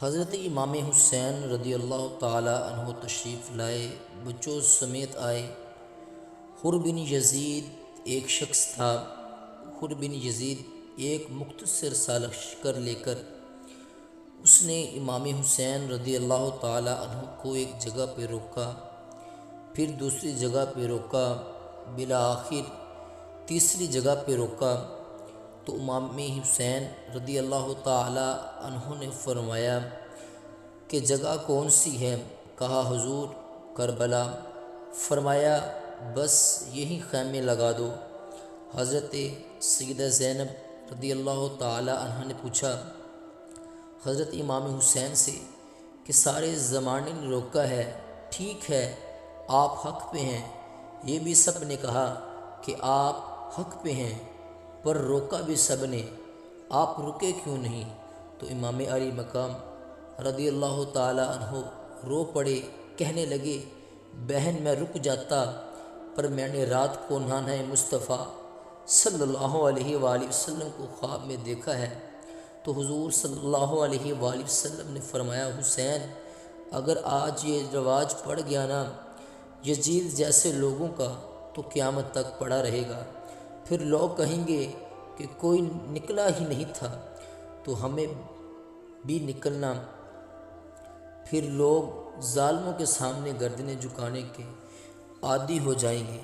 حضرت امام حسین رضی اللہ تعالی عنہ تشریف لائے، بچوں سمیت آئے۔ حر بن یزید ایک شخص تھا۔ حر بن یزید ایک مختصر سا لشکر لے کر اس نے امام حسین رضی اللہ تعالی عنہ کو ایک جگہ پہ روکا، پھر دوسری جگہ پہ روکا، بالآخر تیسری جگہ پہ روکا تو امام حسین رضی اللہ تعالی عنہ نے فرمایا کہ جگہ کون سی ہے؟ کہا حضور کربلا۔ فرمایا بس یہیں خیمے لگا دو۔ حضرت سیدہ زینب رضی اللہ تعالی عنہ نے پوچھا حضرت امام حسین سے کہ سارے زمانے نے روکا ہے، ٹھیک ہے آپ حق پہ ہیں، یہ بھی سب نے کہا کہ آپ حق پہ ہیں، پر روکا بھی سب نے، آپ رکے کیوں نہیں؟ تو امام علی مقام رضی اللہ تعالی عنہ رو پڑے، کہنے لگے بہن میں رک جاتا، پر میں نے رات کو نانہ مصطفیٰ صلی اللہ علیہ وآلہ وسلم کو خواب میں دیکھا ہے۔ تو حضور صلی اللہ علیہ وآلہ وسلم نے فرمایا حسین اگر آج یہ رواج پڑ گیا نا یزید جیسے لوگوں کا تو قیامت تک پڑا رہے گا، پھر لوگ کہیں گے کہ کوئی نکلا ہی نہیں تھا، تو ہمیں بھی نکلنا، پھر لوگ ظالموں کے سامنے گردنیں جھکانے کے عادی ہو جائیں گے۔